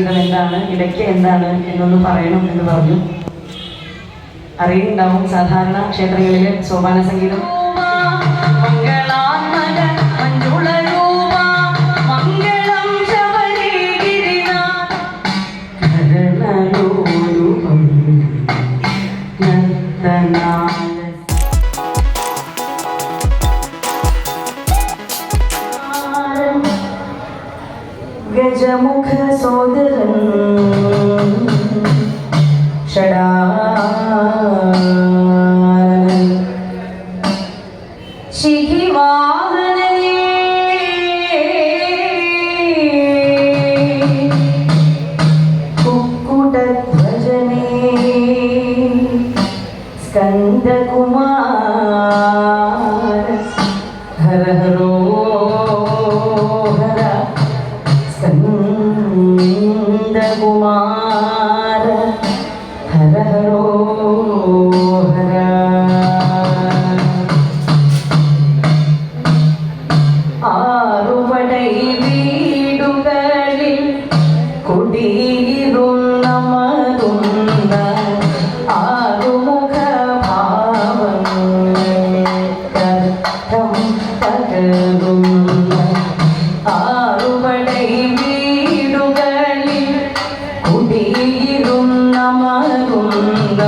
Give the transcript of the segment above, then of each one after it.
സംഗീതം എന്താണ്, ഇടയ്ക്ക് എന്താണ് എന്നൊന്ന് പറയണം എന്ന് പറഞ്ഞു. അറിയുന്നുണ്ടാവും, സാധാരണ ക്ഷേത്രങ്ങളിലെ സോപാന സംഗീതം ഗജമുഖ സോദരൻ ശിഖിവാഹനനേ കുക്കുടധ്വജനേ സ്കന്ദകുമാര ഹര ഹരോ ഹര സ്കന്ദകുമാര ഹര ഹരോ ഹര. ആറുപടൈ വീടുകളിൽ കുടിയിരുന്നമരുന്ന ആറുമുഖ ഭാവം പകരുന്ന ആറുപടൈ വീടുകളിൽ കുടിയിരുന്നമരുന്ന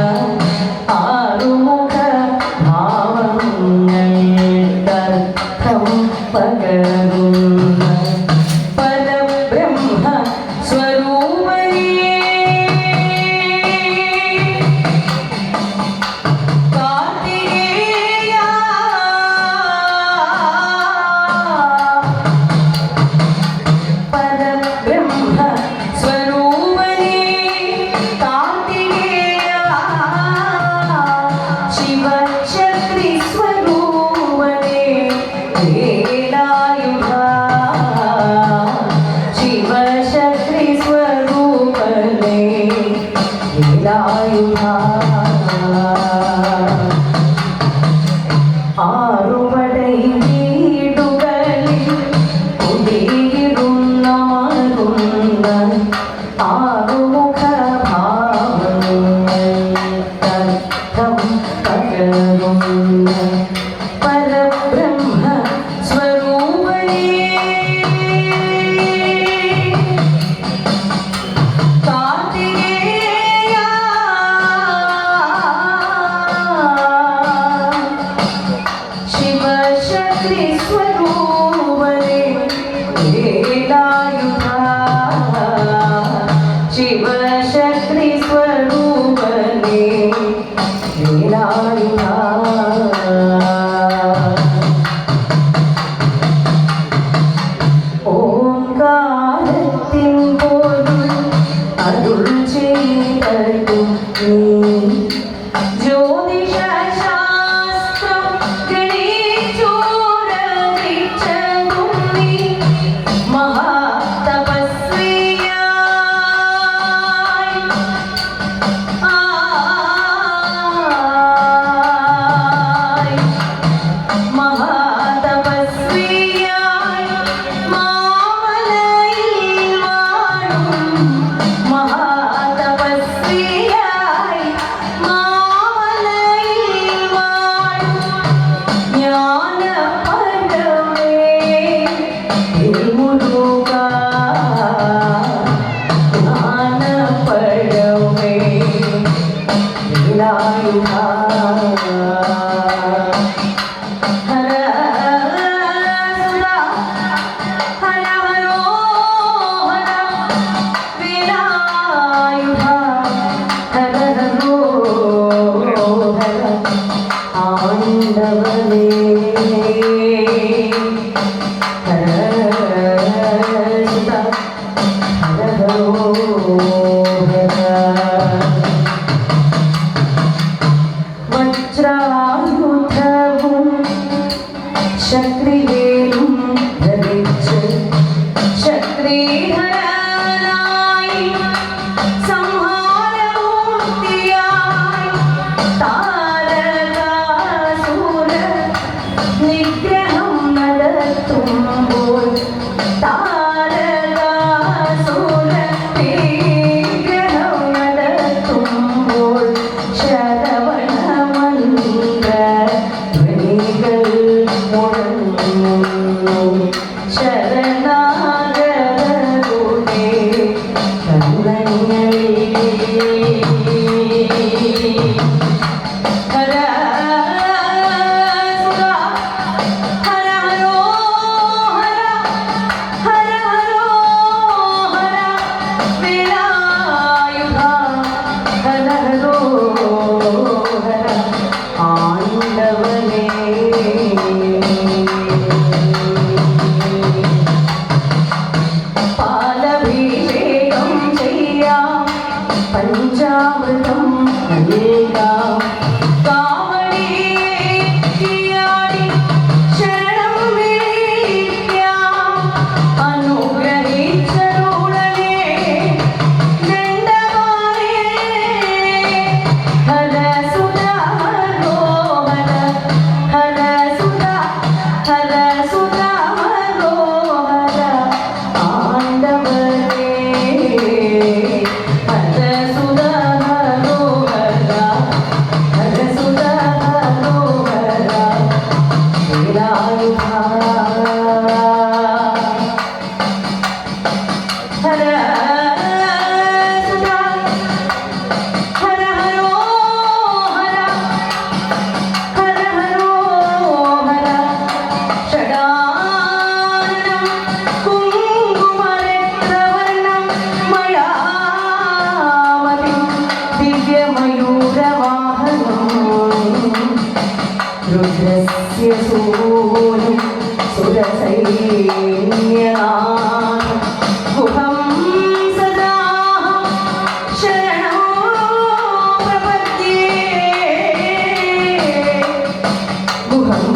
ആറുമുഖ ഭാവങ്ങൾ പകരുന്ന പരബ്രഹ്മ സ്വരൂപനേ കാർത്തികേയ പരബ്രഹ്മ സ്വരൂപനേ കാർത്തികേയ ശിവശക്തി സ്വരൂപനേ ശിവശക്തി സ്വരൂപനേ ആറുപടൈ വീടുകളിൽ കുടിയിരുന്നമരുന്ന ആറുമുഖ ഭാവങ്ങൾ പകരുന്ന പരബ്രഹ്മ സ്വരൂപനേ കാർത്തികേയ ശിവശക്തി സ്വരൂപനേ വേലായുധ ശിവശക്തി സ്വരൂപനേ വേലായുധ. ഓംകാരത്തിൻ പോലും അരുൾ ചെയ്തതും നീ ജ്യോതിഷശാസ്ത്രം ഗണിച്ചുരചിച്ചതും നീ മഹാതപസ്വിയായി മഹാതപസ്വിയായി മാമലയിൽ വാഴും മഹാതപസ്വിയായി മാമലയിൽ വാഴും ജ്ഞാനപരമേ തിരുമുരുക ജ്ഞാനപരമേ വേലായുധ ഹര ഹര ഹരോ ഹര വേലായുധ ഹര ഹരോ ഹര ആണ്ടവനേ ഹര ഹരോ ഹര. വജ്രായുധവും ശക്തിവേലും ധരിച്ച് ശക്തിധരനായി സംഹാരമൂർത്തിയായി താരകാസുര നിഗ്രഹം നടത്തുമ്പോൾ താരകാസുര ൂനും സുരസൈന്യനാഥം ഗുഹം സദാഹം ശരണോ പ്രപദ്യേ ഗുഹം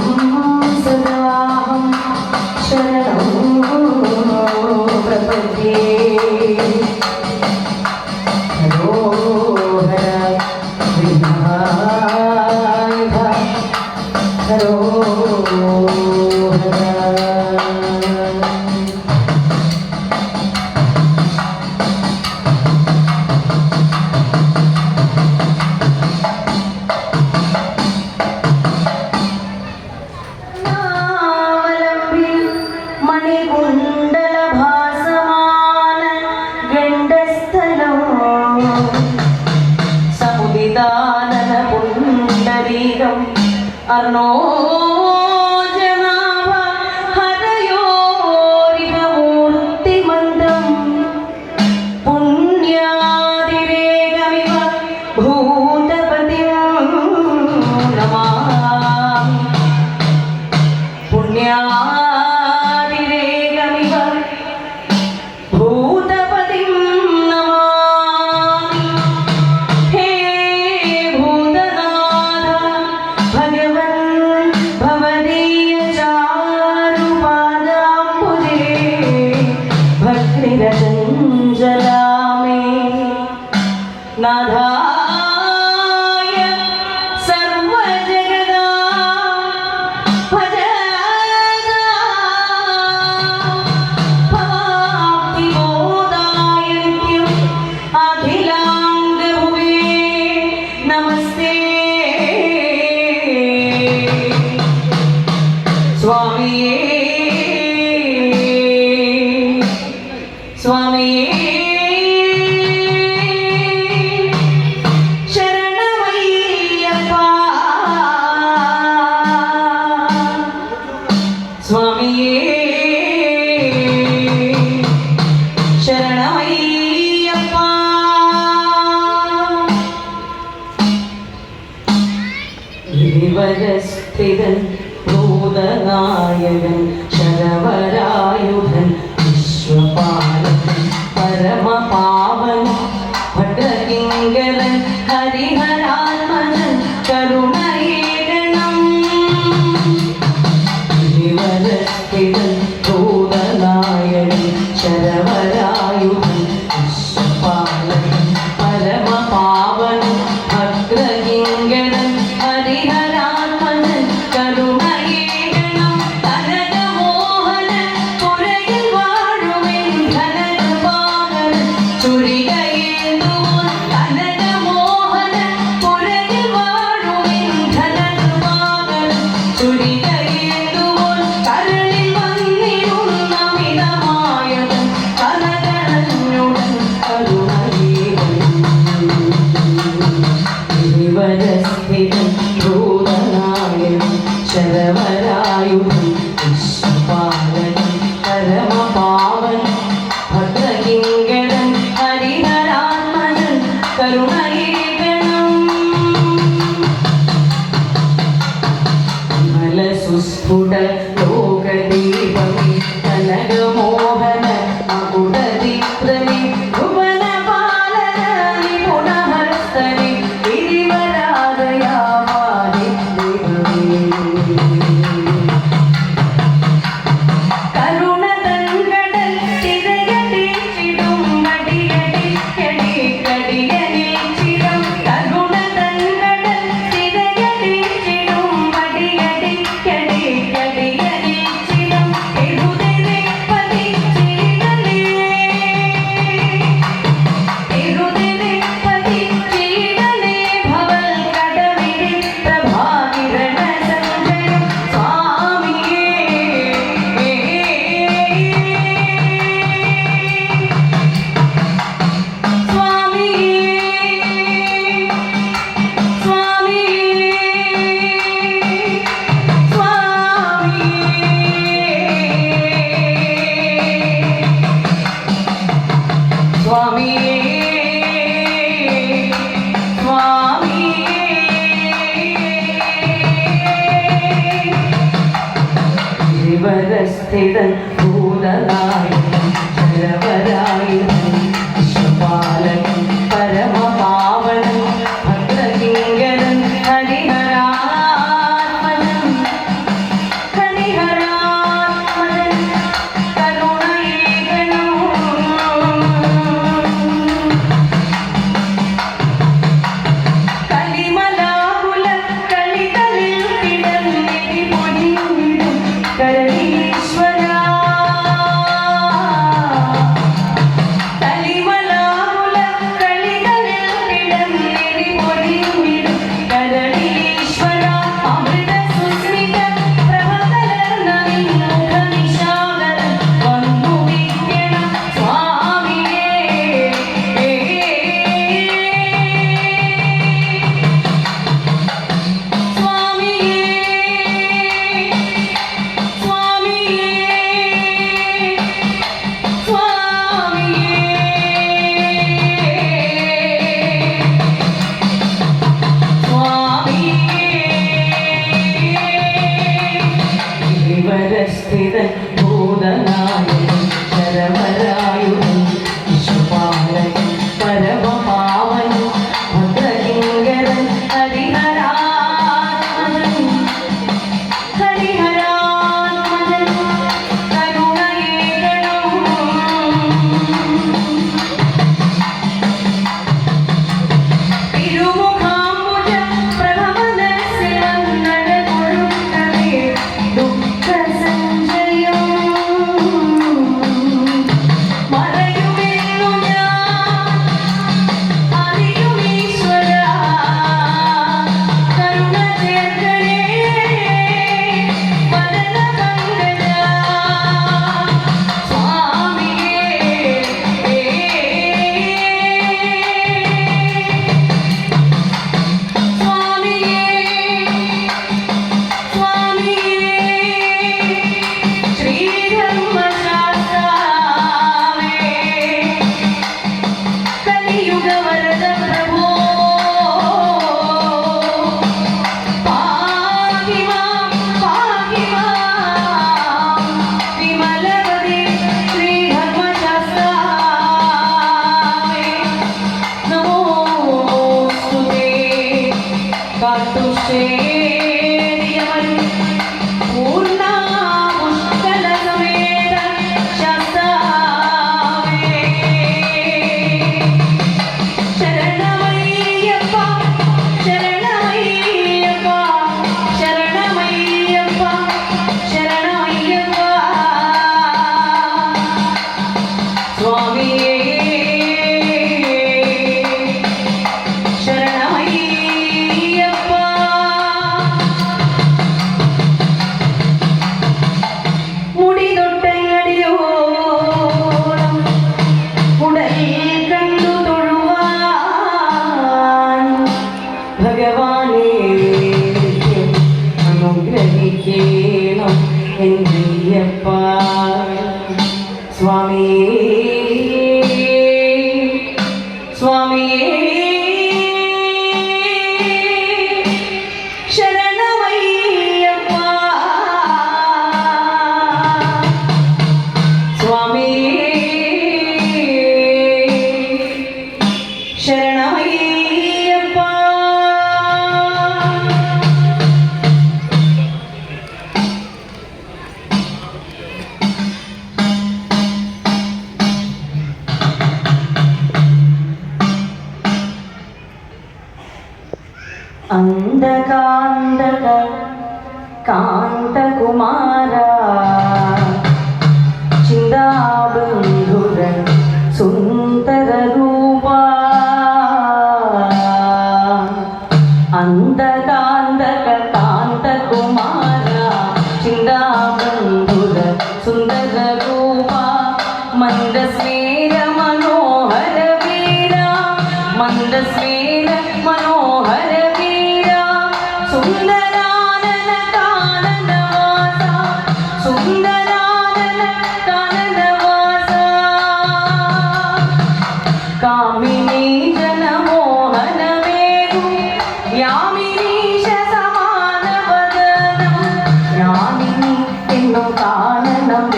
സദാഹം ശരണോ പ്രപദ്യേ അർണോജനാഭ ഹരയോരിഹമൂർത്തിമന്ദം പുണ്യാതിരേകമിവ ഭൂതപതിം നമാമി പുണ്യാതിരേകമിവ ഭൂതപതിം നമാമി ഹേ ഭൂതനാഥ ഭഗവൻ ഭക്തിരഞ്ജലാമേ നാഥായ സർവജഗദാ ഭവാപ്തിബോധായ നിത്യം അഖിലാംഗഭുവേ നമസ്തേ സ്വാമിയേ സ്വാമിയേ ശരണമയ്യപ്പ സ്വാമിയേ ശരണമയ്യപ്പ ഗിരിവരസ്ഥിതൻ ഭൂതനായകൻ ശരവരായുധൻ വിശ്വപാലൻ പരമപാവൻ ഭട്ടകിങ്കരൻ ഹരിഹരാത്മജൻ കരുണയേകണം ഗിരിവരസ്ഥിതൻ ഭൂതനായകൻ ശരവരായുധൻ വിശ്വപാലൻ പരമപാവൻ ഭദ്രകിങ്കരൻ ഹരിഹരാത്മജൻ കരുണയേകണം കനകമോഹന പുരയിൽ വാഴുമെൻ ധനകൃപാകരൻ ചുരികയേന്തുവോൻ കനകമോഹന പുരയിൽ വാഴുമെൻ ധനകൃപാകരൻ ചുരികയേന്തുവോൻ കരളിൽ വന്നിരുന്ന മിതമായവൻ കനകണഞ്ഞുടൻ കരുണയേകണം ഗിരിവരസ്ഥിതൻ ഭൂതനായകൻ ശരവരായുധൻ വിശ്വപാലൻ പരമപാവൻ ഭദ്രകിങ്കരൻ ഹരിഹരാത്മജൻ കരുണയേകണം മലസുസ്ഫുട ലോകദീപമേ കനകമോഹന അകുടദീപ്തനേ ഭുവനപാലന നിപുണഹസ്തനേ ഗിരിവരാധയാവാദി ദൈവമേ കരുണതൻ കടൽ തിരയടിച്ചിടും മടിയടിക്കടി കടിയനിൽ ചിരം കരുണതൻ കടൽ തിരയടിച്ചിടും മടിയടിക്കടി കടിയനിൽ സ്ഥിതൻ ഭൂതനായകൻ ശരവരായകൻ വിശ്വപാലകൻ പരമപാവനൻ ഭദ്രകിങ്കരൻ ഹരിഹരാത്മജൻ ഹരിഹരാത്മജൻ കരുണയേകനോ കലിമലാകുല കളിതലിൽ കിടന്നിടി പൊടിഞ്ഞിടും കരണീശ്വര കലിമലാകുല കളിതലിൽ കിടന്നിടി പൊടിഞ്ഞിടും കരണീശ്വര അമൃത സുസ്മിത പ്രഭകലർന്ന നിൻമുഖ നിശാകരൻ വന്നു വിദ്യണം സ്വാമിയേ സ്ഥിതൻ ഭൂതനായകൻ ശരവരായുധൻ വിശ്വപാലകൻ പരമപാവനൻ ഭദ്രകിങ്കരൻ ഹരിഹരാത്മജൻ ഹരിഹരാത്മജൻ കരുണയേകനോ തിരുമുഖാംബുജ പ്രഭമനസ്സിൽ വന്നഴകൊഴുക്കവേ ദുഃഖസഞ്ചയം മറയുമെന്നു ഞാൻ അറിയുമീശ്വരാ കരുണ ചേർക്കണേ വദനപങ്കജാ സ്വാമിയേ കലിയുഗവരദ പ്രഭോ പാഹി മാം വിമലവതി ശ്രീധർമ്മശാസ്താവേ നമോസ്തുതേ കാട്ടുശ്ശേരിയമൻ പൂർണ്ണാപുഷ്കലസമേത ശാസ്താവേ ശരണമയ്യപ്പ ശരണമയ്യപ്പ ശരണമയ്യപ്പ ശരണമയ്യപ്പ സ്വാമിയേ ശരണമയ്യപ്പ മുടി തൊട്ടങ്ങടിയോളം ഉടൽ കണ്ടു തൊഴുവാൻ ഭഗവാനേ അനുഗ്രഹിക്കണം എന്നയ്യപ്പ സ്വാമിയേ സ്വാമിയേ ശരണമയ്യപ്പ സ്വാമിയേ ശരണമയ്യപ്പ അന്ധകാന്തക കാന്തകുമാര ചിന്താബന്ധുര സുന്ദരരൂപ അന്ധകാന്തക കാന്തകുമാര ചിന്താബന്ധുര സുന്ദരരൂപ മന്ദസ്മേര മനോഹര വീര മന്ദസ്മേര മനോഹര വീര സുന്ദരാനന കാനനവാസ സുന്ദരാനന കാനനവാസ കാമിനി ജനമോഹനമേതു യാമിനീശ സമാനവദനം യാമിനി എന്നും കാണണം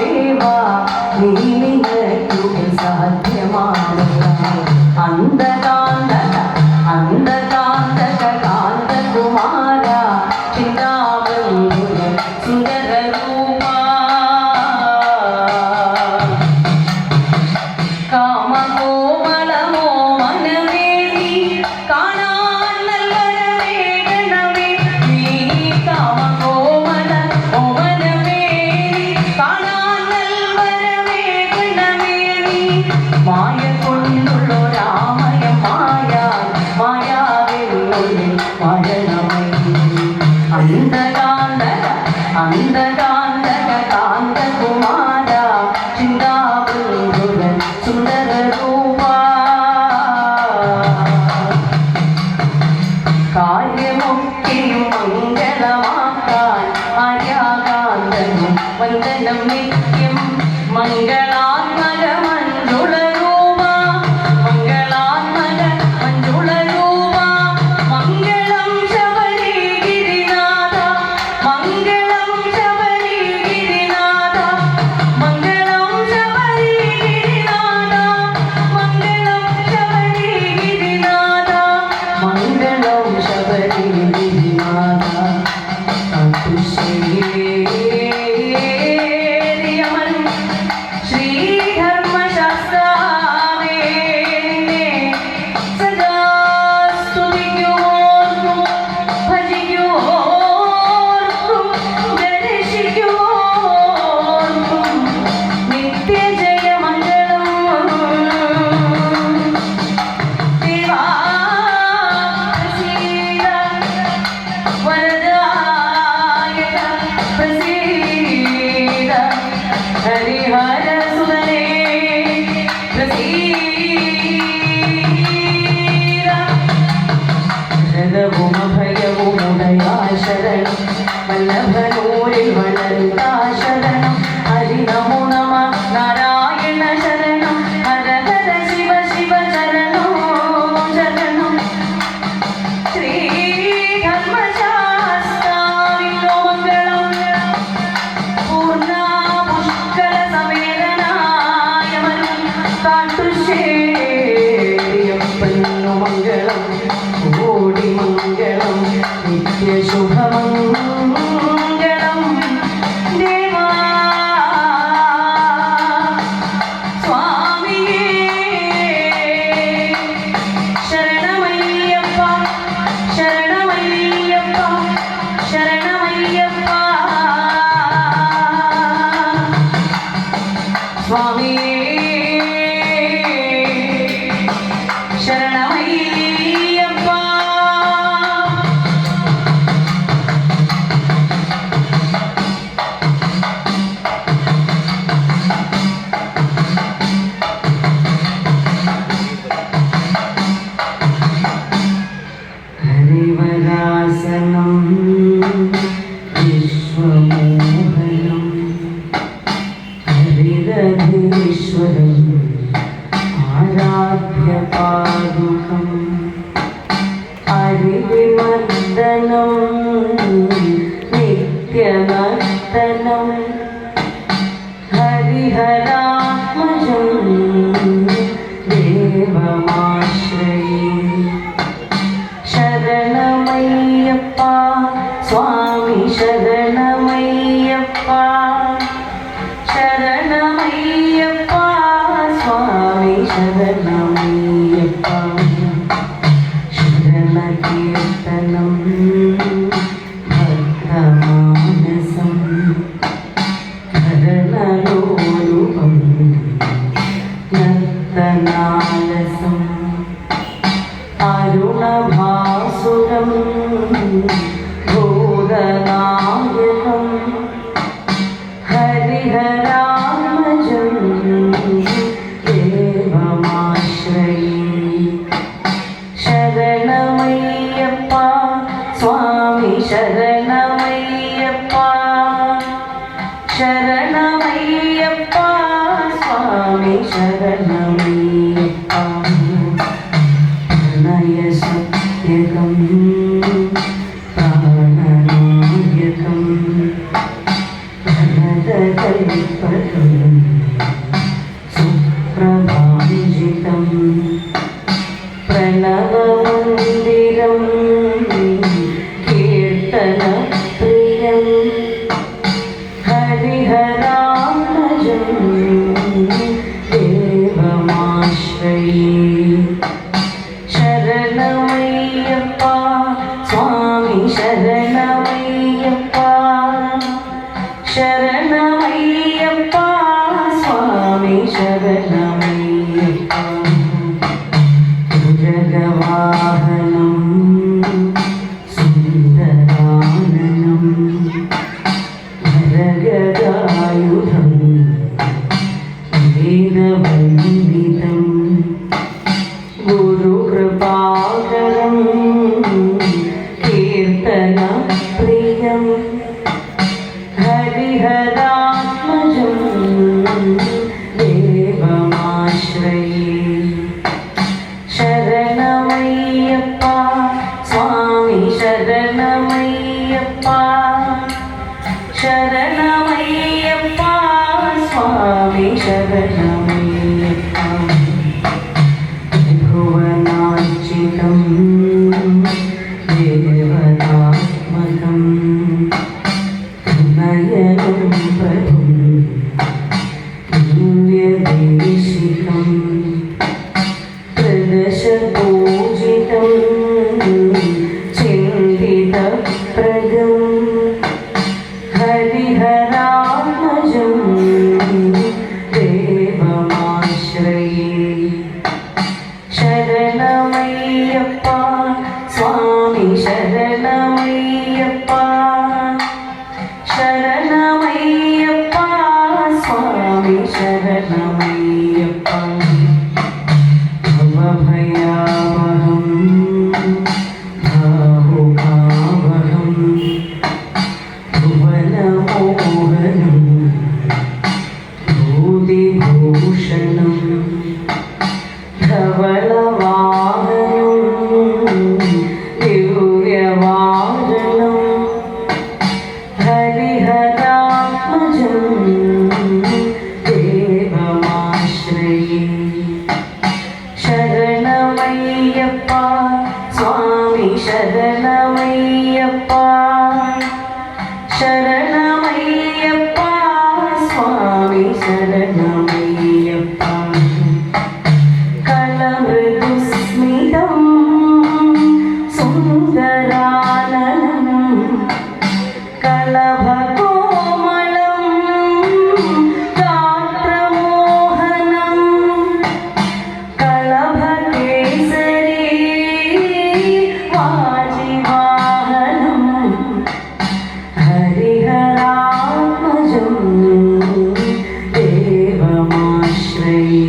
സുന്ദരരൂപാ കാമകോമളമോ മനമേ കാണാൻ നൽവരവേഗണമേ നീ കാമകോമള ഓമനമേ കാണാൻ നൽവരവേഗണമേ നീ മായ കൊണ്ടുള്ളൊരാമയം മായാവിനുള്ളിൽ മരണമേ അന്ധകാന്തക കാന്തകുമാര ചിന്താബന്ധുരൻ സുന്ദരരൂപാ കാര്യമൊക്കെയും മംഗളമാക്കാൻ ആര്യാകാന്തനും വന്ദനം നിത്യം മംഗളാത്മക മഞ്ജുള രൂപ മംഗളാത്മക മഞ്ജുള രൂപ മംഗളം ശബരിഗിരിനാഥ മംഗളം ശബരിഗിരിനാഥ മംഗളം ശബരിഗിരിനാഥ മംഗളം ശബരിഗിരിനാഥ മംഗളം ശബരിഗിരിനാഥ കാട്ടുശ്ശേരിയമൻ ശ്രീധർമ്മശാസ്താവേ സദാ സ്തുതിക്കുമോർക്കും ഭജിക്കുമോർക്കും ദർശിക്കുമോർക്കും നിത്യജയമംഗളം ദേവാ പ്രസീദ വരദായക പ്രസീദ ഹരിഹരസുതനേ പ്രസീദ രഥവും അഭയവും ഉടയാ ശരണം വല്ലഭനൂരിൽ വളരുതാ ശരണം ഹരി നമോ നമ നാരായണ ശരണം ഹര ഹര ശിവ ശിവ ശരണം ശരണം ശ്രീധർമ്മശാസ്താവിനോ മംഗളം പൂർണ്ണ പുഷ്കല സമേതനായമനും കാട്ടുശ്ശേരിയപ്പനു മംഗളം കോടി മംഗളം നിത്യശുഭമംഗളം ദേവാ സ്വാമിയേ ശരണമയ്യപ്പ ശരണമയ്യപ്പ ശരണമയ്യപ്പ സ്വാമിയേ ശരണമയ്യപ്പ ഹരിവരാസനം വിശ്വമോഹനം ഹരിരധീശ്വരം ആരാധ്യപാദുകം ഹരിവിമർദ്ദനം നിത്യനർത്തനം ഹരിഹരാത്മജം ദേവമാശ്രയേ ശരണമയ്യപ്പ സ്വാമി ശരണമയ്യപ്പ ശരണമയ്യപ്പ സ്വാമി ശരണമയ്യപ്പ ശരണകീർത്തനം ഭക്തമാനസം ഭരണലോലുപം നർത്തനാലസം അരുണഭാസുരം ഭൂതനായകം ഹരിഹരാത്മജം ദേവമാശ്രയേ ശരണമയ്യപ്പ സ്വാമി ശരണമയ്യപ്പ ശരണമയ്യപ്പ സ്വാമി ശരണമയ്യപ്പ പ്രണയസത്യകം പ്രാണനായകം ഭരതകൽപകം സുപ്രഭാജിതം പ്രണവമന്ദിരം കീർത്തനപ്രിയം ശരണമയ്യപ്പ സ്വാമി ശരണമയ്യപ്പ ഉരഗവാഹനം സുന്ദരാനനം ഭരഗദായുധം വേദവന്ദിതം ഗുരുകൃപാകരം കീർത്തനപ്രിയം ഹരിഹരാത്മജം ദേവമാശ്രയേ ശരണമയ്യപ്പ സ്വാമി ശരണമയ്യപ്പ ശരണമയ്യപ്പ സ്വാമി ശരണമയ്യപ്പ ഭുവനാർച്ചിതം ദേവതാത്മകം നയനം പ്രഭും ദിവ്യദേശികം പ്രദശപൂജിതം ചിന്തിതപ്രദം ഹരിഹരാത്മജം ദേവമാശ്രയേ ശരണമയ്യപ്പ സ്വാമി ശരണമയ്യപ്പ ശരണമയ്യപ്പ സ്വാമി ശരണമയ്യപ്പ ഭവഭയാവഹം ഭാവുകാവഹം ഭുവനമോഹനം ഭൂതിഭൂഷണം ധവളവാഹനം ദിവ്യവാഹനം ഹരിഹരാത്മജം ദേവമാശ്രയേ ശരണമയ്യപ്പ സ്വാമി ശരണമയ്യപ്പ ശരണമയ്യപ്പ സ്വാമി ശരണമയ്യപ്പ കളമൃദുസ്മിതം സുന്ദരാനനം കളഭകോമളം ഗാത്രമോഹനം കളഭകേസരി വാജിവാഹനം ഹരിഹരാത്മജം ദേവമാശ്രയേ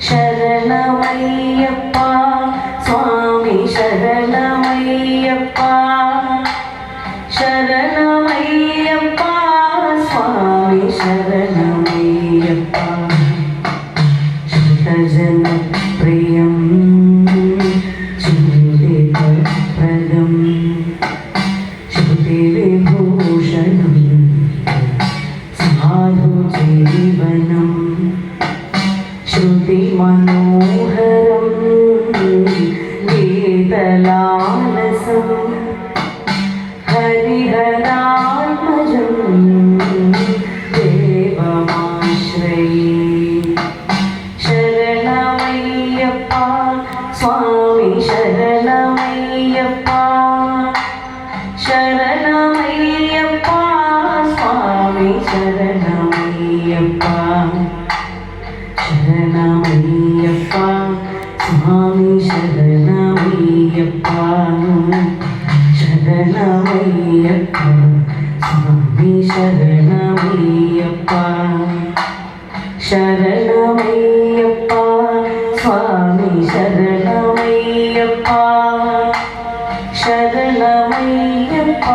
ശരണമയ്യപ്പ സ്വാമി ശരണമയ്യപ്പ ശരണമയ്യപ്പ സ്വാമി ശരണമയ്യപ്പ ശതജനപ്രിയം ചിന്തിതപ്രദം ശ്രുതിവിഭൂഷണം സാധുജീവനം ശ്രുതിമനോഹരം ഗീതലാലസം ഹരിഹരാത്മജം ദേവമാശ്രയേ ശരണമയ്യപ്പ സ്വാമി ശരണമയ്യപ്പ ശരണമയ്യപ്പ സ്വാമി ശരണമയ്യപ്പ ശരണമയ്യപ്പ സ്വാമി ശരണമയ്യപ്പ ശരണമയ്യപ്പ സ്വാമി ശരണമയ്യപ്പ ശരണമയ്യപ്പ സ്വാമി ശരണമയ്യപ്പ ശരണമയ്യപ്പ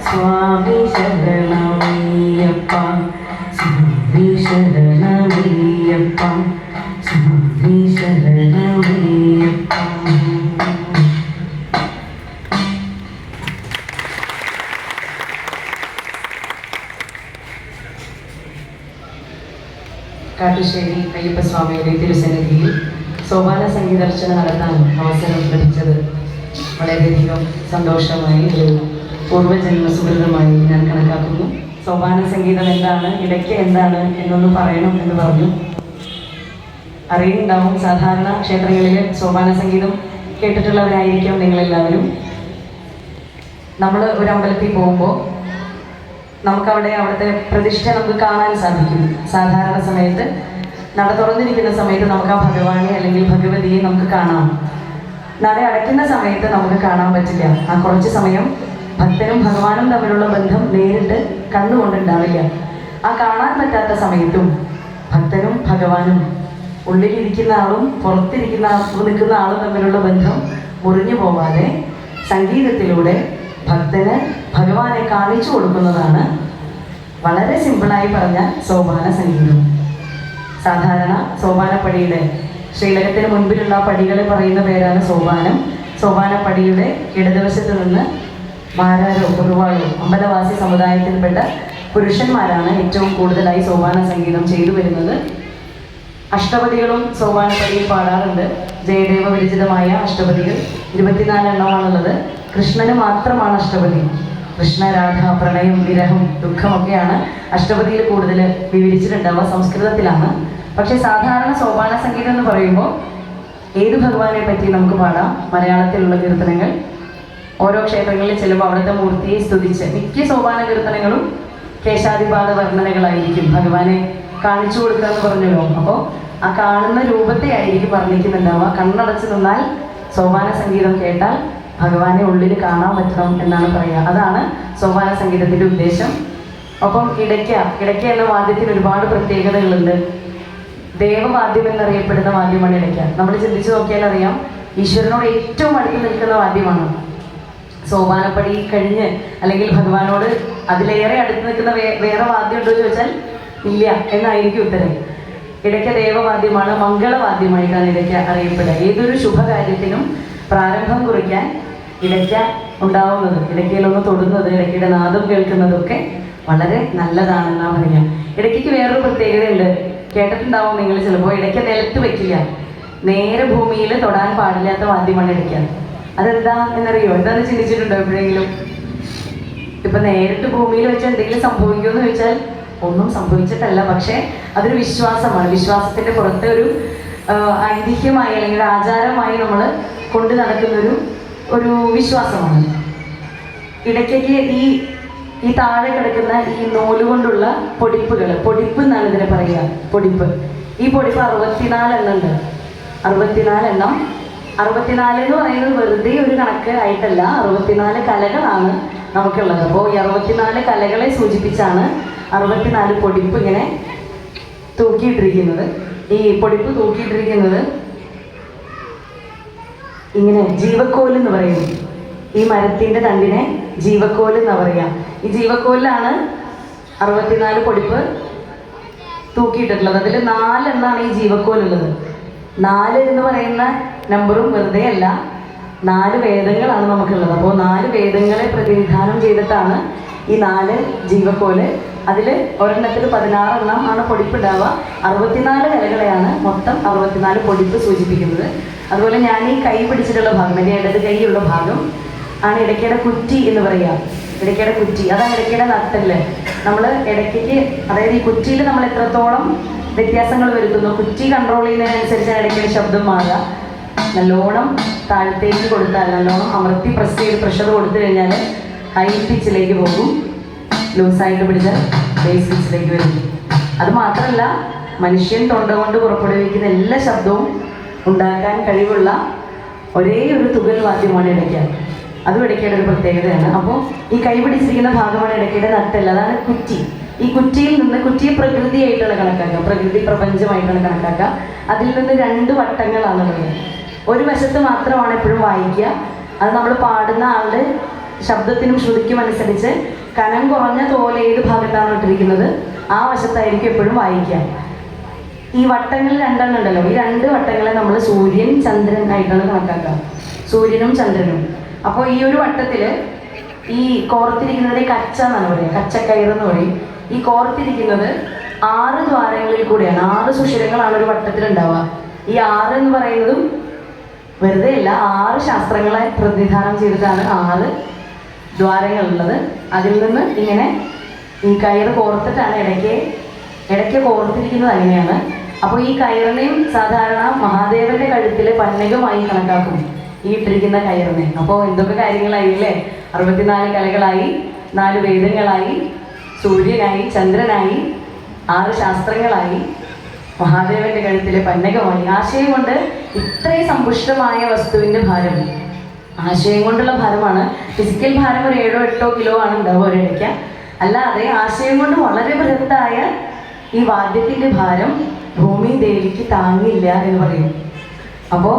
സ്വാമി ശരണമയ്യപ്പ സ്വാമി ശരണമയ്യപ്പ സ്വാമി ശരണമയ്യപ്പ. കാട്ടുശ്ശേരി അയ്യപ്പസ്വാമിയുടെ തിരുസന്നിധിയിൽ സോപാന സംഗീതാർച്ചന നടത്താൻ അവസരം ലഭിച്ചത് വളരെയധികം സന്തോഷമായി ഒരു പൂർവ്വജന്മ സുഹൃതമായി ഞാൻ കണക്കാക്കുന്നു. സോപാന സംഗീതം എന്താണ്, ഇടയ്ക്ക് എന്താണ് എന്നൊന്ന് പറയണം എന്ന് പറഞ്ഞു. അറിയുന്നുണ്ടാവും, സാധാരണ ക്ഷേത്രങ്ങളിൽ സോപാന സംഗീതം കേട്ടിട്ടുള്ളവരായിരിക്കാം നിങ്ങളെല്ലാവരും. നമ്മൾ ഒരു അമ്പലത്തിൽ പോകുമ്പോൾ നമുക്കവിടെ അവിടുത്തെ പ്രതിഷ്ഠ നമുക്ക് കാണാൻ സാധിക്കും. സാധാരണ സമയത്ത് നട തുറന്നിരിക്കുന്ന സമയത്ത് നമുക്ക് ആ ഭഗവാനെ അല്ലെങ്കിൽ ഭഗവതിയെ നമുക്ക് കാണാം. നട അടയ്ക്കുന്ന സമയത്ത് നമുക്ക് കാണാൻ പറ്റില്ല. ആ കുറച്ച് സമയം ഭക്തനും ഭഗവാനും തമ്മിലുള്ള ബന്ധം നേരിട്ട് കണ്ടുകൊണ്ടുണ്ടാവില്ല. ആ കാണാൻ പറ്റാത്ത സമയത്തും ഭക്തനും ഭഗവാനും, ഉള്ളിലിരിക്കുന്ന ആളും നിൽക്കുന്ന ആളും തമ്മിലുള്ള ബന്ധം മുറിഞ്ഞു പോവാതെ സംഗീതത്തിലൂടെ ഭക്തന് ഭഗവാനെ കാണിച്ചു കൊടുക്കുന്നതാണ് വളരെ സിമ്പിളായി പറഞ്ഞ സോപാന സംഗീതം. സാധാരണ സോപാനപ്പടിയുടെ ശ്രീലകത്തിന് മുൻപിലുള്ള പടികളെ പറയുന്ന പേരാണ് സോപാനം. സോപാനപ്പടിയുടെ ഇടതുവശത്ത് നിന്ന് മാരാരോ കുറുവാളോ അമ്പലവാസി സമുദായത്തിൽപ്പെട്ട പുരുഷന്മാരാണ് ഏറ്റവും കൂടുതലായി സോപാന സംഗീതം ചെയ്തു വരുന്നത്. അഷ്ടപതികളും സോപാനപ്പടിയിൽ പാടാറുണ്ട്. ജയദേവ വിരചിതമായ അഷ്ടപതികൾ 24 എണ്ണമാണുള്ളത്. കൃഷ്ണന് മാത്രമാണ് അഷ്ടപതി. കൃഷ്ണ, രാധ, പ്രണയം, വിരഹം, ദുഃഖമൊക്കെയാണ് അഷ്ടപതിയിൽ കൂടുതൽ വിവരിച്ചിട്ടുണ്ടാവുക. സംസ്കൃതത്തിലാണ്. പക്ഷേ സാധാരണ സോപാന സംഗീതം എന്ന് പറയുമ്പോൾ ഏത് ഭഗവാനെ പറ്റി നമുക്ക് പാടാം. മലയാളത്തിലുള്ള കീർത്തനങ്ങൾ ഓരോ ക്ഷേത്രങ്ങളിൽ ചെല്ലുമ്പോൾ അവിടുത്തെ മൂർത്തിയെ സ്തുതിച്ച് മിക്ക സോപാന കീർത്തനങ്ങളും കേശാദിപാത വർണ്ണനകളായിരിക്കും. ഭഗവാനെ കാണിച്ചു കൊടുക്കുക എന്ന് പറഞ്ഞല്ലോ. അപ്പോൾ ആ കാണുന്ന രൂപത്തെ ആയിരിക്കും വർണ്ണിക്കുന്നുണ്ടാവുക. കണ്ണടച്ച് നിന്നാൽ സോപാന സംഗീതം കേട്ടാൽ ഭഗവാനെ ഉള്ളിൽ കാണാൻ പറ്റണം എന്നാണ് പറയുക. അതാണ് സോപാന സംഗീതത്തിൻ്റെ ഉദ്ദേശം. ഒപ്പം ഇടയ്ക്ക എന്ന വാദ്യത്തിന് ഒരുപാട് പ്രത്യേകതകളുണ്ട്. ദേവവാദ്യം എന്നറിയപ്പെടുന്ന വാദ്യമാണ് ഇടയ്ക്ക. നമ്മൾ ചിന്തിച്ചു നോക്കിയാൽ അറിയാം, ഈശ്വരനോട് ഏറ്റവും അടുത്ത് നിൽക്കുന്ന വാദ്യമാണ്. സോപാനപ്പടി കഴിഞ്ഞ് അല്ലെങ്കിൽ ഭഗവാനോട് അതിലേറെ അടുത്ത് നിൽക്കുന്ന വേറെ വാദ്യം ഉണ്ടോ എന്ന് ചോദിച്ചാൽ ഇല്ല എന്നായിരിക്കും ഉത്തരം. ഇടയ്ക്ക ദേവവാദ്യമാണ്, മംഗളവാദ്യമായിട്ടാണ് ഇടയ്ക്ക അറിയപ്പെടുക. ഏതൊരു ശുഭകാര്യത്തിനും പ്രാരംഭം കുറിക്കാൻ ഇടയ്ക്ക ഉണ്ടാവുന്നത്, ഇടയ്ക്കയിലൊന്ന് തൊടുന്നത്, ഇടയ്ക്കയുടെ നാദം കേൾക്കുന്നതൊക്കെ വളരെ നല്ലതാണെന്നാണ് പറയാം. ഇടയ്ക്ക് വേറൊരു പ്രത്യേകതയുണ്ട്, കേട്ടിട്ടുണ്ടാവും നിങ്ങൾ ചിലപ്പോൾ. ഇടയ്ക്ക നിലത്ത് വെക്കില്ല, നേരെ ഭൂമിയിൽ തൊടാൻ പാടില്ലാത്ത വാദ്യമാണ് ഇടയ്ക്ക. അതെന്താ എന്നറിയോ? എന്താന്ന് ചിന്തിച്ചിട്ടുണ്ടോ എപ്പോഴെങ്കിലും? ഇപ്പൊ നേരിട്ട് ഭൂമിയിൽ വെച്ച് എന്തെങ്കിലും സംഭവിക്കുമെന്ന് ചോദിച്ചാൽ ഒന്നും സംഭവിച്ചിട്ടല്ല. പക്ഷെ അതൊരു വിശ്വാസമാണ്. വിശ്വാസത്തിന്റെ പുറത്തെ ഒരു ഐതിഹ്യമായി അല്ലെങ്കിൽ ആചാരമായി നമ്മൾ കൊണ്ടു നടക്കുന്നൊരു വിശ്വാസമാണ്. ഇടയ്ക്കൊക്കെ ഈ താഴെ കിടക്കുന്ന ഈ നൂല് കൊണ്ടുള്ള പൊടിപ്പുകൾ, പൊടിപ്പ് എന്നാണ് ഇതിനെ പറയുക. പൊടിപ്പ്, ഈ പൊടിപ്പ് 64 എണ്ണം ഉണ്ട്. 64 എണ്ണം. 64 എന്ന് പറയുന്നത് വെറുതെ ഒരു കണക്ക് ആയിട്ടല്ല, 64 കലകളാണ് നമുക്കുള്ളത്. അപ്പോൾ ഈ 64 കലകളെ സൂചിപ്പിച്ചാണ് 64 പൊടിപ്പ് ഇങ്ങനെ തൂക്കിയിട്ടിരിക്കുന്നത്. ഈ പൊടിപ്പ് തൂക്കിയിട്ടിരിക്കുന്നത് ഇങ്ങനെ ജീവക്കോൽ എന്ന് പറയും. ഈ മരത്തിന്റെ തണ്ടിനെ ജീവക്കോൽ എന്നാ പറയാ. ഈ ജീവക്കോലിലാണ് 64 പൊടിപ്പ് തൂക്കിയിട്ടിട്ടുള്ളത്. അതിൽ 4 എണ്ണമാണ് ഈ ജീവക്കോലുള്ളത്. 4 എന്ന് പറയുന്ന നമ്പറും വെറുതെ അല്ല, 4 വേദങ്ങളാണ് നമുക്കുള്ളത്. അപ്പോൾ 4 വേദങ്ങളെ പ്രതിനിധാനം ചെയ്തിട്ടാണ് ഈ 4 ജീവക്കോല്. അതിൽ ഒരെണ്ണത്തിൽ 16 എണ്ണം ആണ് പൊടിപ്പുണ്ടാവുക. 64 കലകളെയാണ് മൊത്തം 64 പൊടിപ്പ് സൂചിപ്പിക്കുന്നത്. അതുപോലെ ഞാൻ ഈ കൈ പിടിച്ചിട്ടുള്ള ഭാഗം, എൻ്റെ ഇടത് കൈയുള്ള ഭാഗം ആണ് ഇടയ്ക്കയുടെ കുറ്റി എന്ന് പറയുക. ഇടയ്ക്കയുടെ കുറ്റി, അതാണ് ഇടയ്ക്കയുടെ നട്ടല്. നമ്മൾ ഇടയ്ക്ക്, അതായത് ഈ കുറ്റിയിൽ നമ്മൾ എത്രത്തോളം വ്യത്യാസങ്ങൾ വരുത്തുന്നു, കുറ്റി കൺട്രോൾ ചെയ്യുന്നതിനനുസരിച്ചാണ് ഇടയ്ക്കയുടെ ശബ്ദം മാറുക. നല്ലോണം താഴത്തേക്ക് കൊടുത്താൽ, നല്ലോണം അമർത്തി പ്രസ് ചെയ്ത് പ്രഷർ കൊടുത്തു കഴിഞ്ഞാൽ ഹൈ പിച്ചിലേക്ക് പോകും. ലൂസായിട്ട് പിടിച്ചാൽ ബേസ് പിച്ചിലേക്ക് വരും. അത് മാത്രമല്ല, മനുഷ്യൻ തൊണ്ട കൊണ്ട് പുറപ്പെടുവിക്കുന്ന എല്ലാ ശബ്ദവും ഉണ്ടാക്കാൻ കഴിവുള്ള ഒരേ ഒരു തുകൽ വാദ്യമാണ് ഇടയ്ക്ക. അതും ഇടയ്ക്കയുടെ ഒരു പ്രത്യേകതയാണ്. അപ്പോൾ ഈ കൈ പിടിച്ചിരിക്കുന്ന ഭാഗമാണ് ഇടയ്ക്കയുടെ നട്ടല്, അതാണ് കുറ്റി. ഈ കുറ്റിയിൽ നിന്ന്, കുറ്റിയെ പ്രകൃതിയായിട്ടാണ് കണക്കാക്കുക, പ്രകൃതി പ്രപഞ്ചമായിട്ടാണ് കണക്കാക്കുക. അതിൽ നിന്ന് 2 വട്ടങ്ങളാണുള്ളത്. ഒരു വശത്ത് മാത്രമാണ് എപ്പോഴും വായിക്കുക. അത് നമ്മൾ പാടുന്ന ആളുടെ ശബ്ദത്തിനും ശ്രുതിക്കും അനുസരിച്ച് കനം കുറഞ്ഞ തോല് ഏത് ഭാഗത്താണ് ഇട്ടിരിക്കുന്നത് ആ വശത്തായിരിക്കും എപ്പോഴും വായിക്കുക. ഈ വട്ടങ്ങൾ 2 എണ്ണം ഉണ്ടല്ലോ, ഈ 2 വട്ടങ്ങളെ നമ്മൾ സൂര്യൻ ചന്ദ്രൻ ആയിട്ടാണ് കണക്കാക്കുക. സൂര്യനും ചന്ദ്രനും. അപ്പോൾ ഈ ഒരു വട്ടത്തിൽ ഈ കോർത്തിരിക്കുന്നതിനെ കച്ച എന്നാണ് പറയുക, കച്ചക്കയറെന്ന് പറയും. ഈ കോർത്തിരിക്കുന്നത് 6 ദ്വാരങ്ങളിൽ കൂടെയാണ്. 6 സുഷിരങ്ങളാണ് ഒരു വട്ടത്തിൽ ഉണ്ടാവുക. ഈ 6 എന്ന് പറയുന്നതും വെറുതെ അല്ല, 6 ശാസ്ത്രങ്ങളെ പ്രതിനിധാനം ചെയ്തിട്ടാണ് 6 ദ്വാരങ്ങളുള്ളത്. അതിൽ നിന്ന് ഇങ്ങനെ ഈ കയറ് കോർത്തിട്ടാണ് ഇടയ്ക്ക് കോർത്തിരിക്കുന്നത് അങ്ങനെയാണ്. അപ്പോൾ ഈ കയറിനെയും സാധാരണ മഹാദേവന്റെ കഴുത്തിലെ പന്നകമായി കണക്കാക്കും ഈ ഇട്ടിരിക്കുന്ന കയറിനെ. അപ്പോൾ എന്തൊക്കെ കാര്യങ്ങളായി അല്ലേ? 64 കലകളായി, 4 വേദങ്ങളായി, സൂര്യനായി, ചന്ദ്രനായി, 6 ശാസ്ത്രങ്ങളായി, മഹാദേവന്റെ കഴുത്തിലെ പന്നകമായി. ആശയം കൊണ്ട് ഇത്രയും സമ്പുഷ്ടമായ വസ്തുവിന്റെ ഭാരം, ആശയം കൊണ്ടുള്ള ഭാരമാണ്. ഫിസിക്കൽ ഭാരം ഒരു 7-8 കിലോ ആണ് ഉണ്ടാവുക ഒരിടയ്ക്ക്. അല്ലാതെ ആശയം കൊണ്ട് വളരെ ബൃഹത്തായ ഈ വാദ്യത്തിന്റെ ഭാരം ഭൂമി ദേവിക്ക് താങ്ങില്ല എന്ന് പറയും. അപ്പോൾ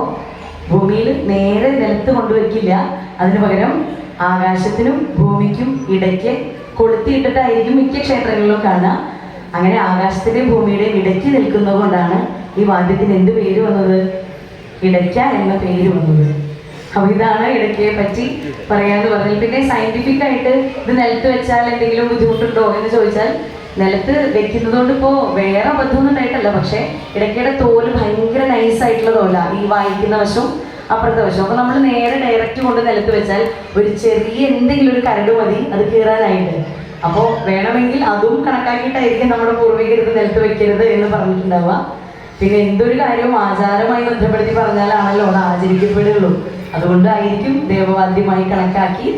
ഭൂമിയിൽ നേരെ നിലത്ത് കൊണ്ടുവയ്ക്കില്ല, അതിനു പകരം ആകാശത്തിനും ഭൂമിക്കും ഇടയ്ക്ക് കൊളുത്തിയിട്ടിട്ടായിരിക്കും മിക്ക ക്ഷേത്രങ്ങളിലും കാണുക. അങ്ങനെ ആകാശത്തിന്റെയും ഭൂമിയുടെയും ഇടയ്ക്ക് നിൽക്കുന്നത് കൊണ്ടാണ് ഈ വാദ്യത്തിന് എന്ത് പേര് വന്നത്? ഇടയ്ക്ക എന്ന പേര് വന്നത്. അപ്പൊ ഇതാണ് ഇടയ്ക്കയെ പറ്റി പറയാന്ന് പറഞ്ഞത്. പിന്നെ സയന്റിഫിക് ആയിട്ട് ഇത് നിലത്ത് വെച്ചാൽ എന്തെങ്കിലും ബുദ്ധിമുട്ടുണ്ടോ എന്ന് ചോദിച്ചാൽ, നിലത്ത് വെക്കുന്നത് കൊണ്ട് ഇപ്പോൾ വേറെ അബദ്ധമൊന്നും ഉണ്ടായിട്ടല്ല, പക്ഷെ ഇടയ്ക്കയുടെ തോല് ഭയങ്കര നൈസായിട്ടുള്ള തോല, ഈ വായിക്കുന്ന വശവും അപ്പുറത്തെ വശം. അപ്പൊ നമ്മൾ നേരെ ഡയറക്റ്റ് കൊണ്ട് നിലത്ത് വെച്ചാൽ ഒരു ചെറിയ എന്തെങ്കിലും ഒരു കരട് മതി അത് കീറാനായിട്ട്. അപ്പോൾ വേണമെങ്കിൽ അതും കണക്കാക്കിയിട്ടായിരിക്കും നമ്മുടെ പൂർവികരുത് നിലത്ത് വെക്കരുത് എന്ന് പറഞ്ഞിട്ടുണ്ടാവുക. പിന്നെ എന്തൊരു കാര്യവും ആചാരമായി ബന്ധപ്പെടുത്തി പറഞ്ഞാലാണല്ലോ അത് ആചരിക്കപ്പെടുകയുള്ളൂ. അതുകൊണ്ടായിരിക്കും ദേവവാദ്യമായി കണക്കാക്കി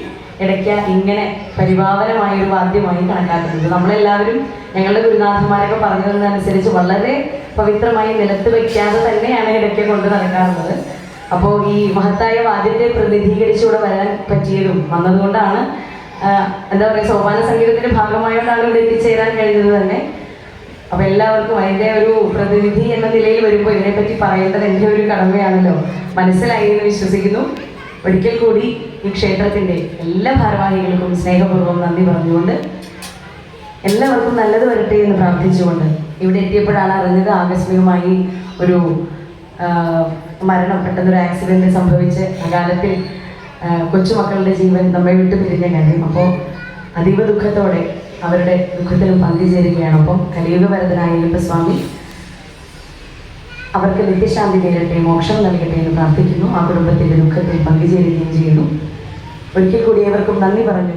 ഇടയ്ക്ക് ഇങ്ങനെ പരിപാവനമായ ഒരു വാദ്യമായി കണക്കാക്കുന്നത്. നമ്മളെല്ലാവരും ഞങ്ങളുടെ ഗുരുനാഥന്മാരൊക്കെ പറഞ്ഞതനുസരിച്ച് വളരെ പവിത്രമായി നിലത്ത് വയ്ക്കാതെ തന്നെയാണ് ഇടയ്ക്ക് കൊണ്ട് നടക്കാറുള്ളത്. അപ്പോൾ ഈ മഹത്തായ വാദ്യത്തെ പ്രതിനിധീകരിച്ചുകൂടെ വരാൻ പറ്റിയതും വന്നതുകൊണ്ടാണ്, എന്താ പറയുക, സോപാന സംഗീതത്തിന്റെ ഭാഗമായിട്ടാണ് ഇവിടെ എത്തിച്ചേരാൻ കഴിഞ്ഞത് തന്നെ. അപ്പൊ എല്ലാവർക്കും അതിന്റെ ഒരു പ്രതിനിധി എന്ന നിലയിൽ വരുമ്പോൾ ഇതിനെപ്പറ്റി പറയേണ്ടത് എൻ്റെ ഒരു കടമയാണല്ലോ. മനസ്സിലായി എന്ന് വിശ്വസിക്കുന്നു. ഒരിക്കൽ കൂടി ഈ ക്ഷേത്രത്തിന്റെ എല്ലാ ഭാരവാഹികൾക്കും സ്നേഹപൂർവ്വം നന്ദി പറഞ്ഞുകൊണ്ട്, എല്ലാവർക്കും നല്ലത് വരട്ടെ എന്ന് പ്രാർത്ഥിച്ചുകൊണ്ട്, ഇവിടെ എത്തിയപ്പോഴാണ് അറിഞ്ഞത് ആകസ്മികമായി ഒരു മരണം, പെട്ടെന്നൊരു ആക്സിഡന്റ് സംഭവിച്ച് അകാലത്തിൽ കൊച്ചുമക്കളുടെ ജീവൻ നമ്മെ വിട്ടു പിരിഞ്ഞ കാര്യം. അപ്പോൾ അതീവ ദുഃഖത്തോടെ അവരുടെ ദുഃഖത്തിലും പങ്കുചേരുകയാണ്. അപ്പം കലിയുഗവരദനായ അയ്യപ്പസ്വാമി അവർക്ക് നിത്യശാന്തി നേരട്ടെ, മോക്ഷം നൽകട്ടെ എന്ന് പ്രാർത്ഥിക്കുന്നു. ആ കുടുംബത്തിന്റെ ദുഃഖത്തിൽ പങ്കുചേരുകയും ചെയ്യുന്നു. ഒരിക്കൽ കൂടി ഏവർക്കും നന്ദി പറഞ്ഞു.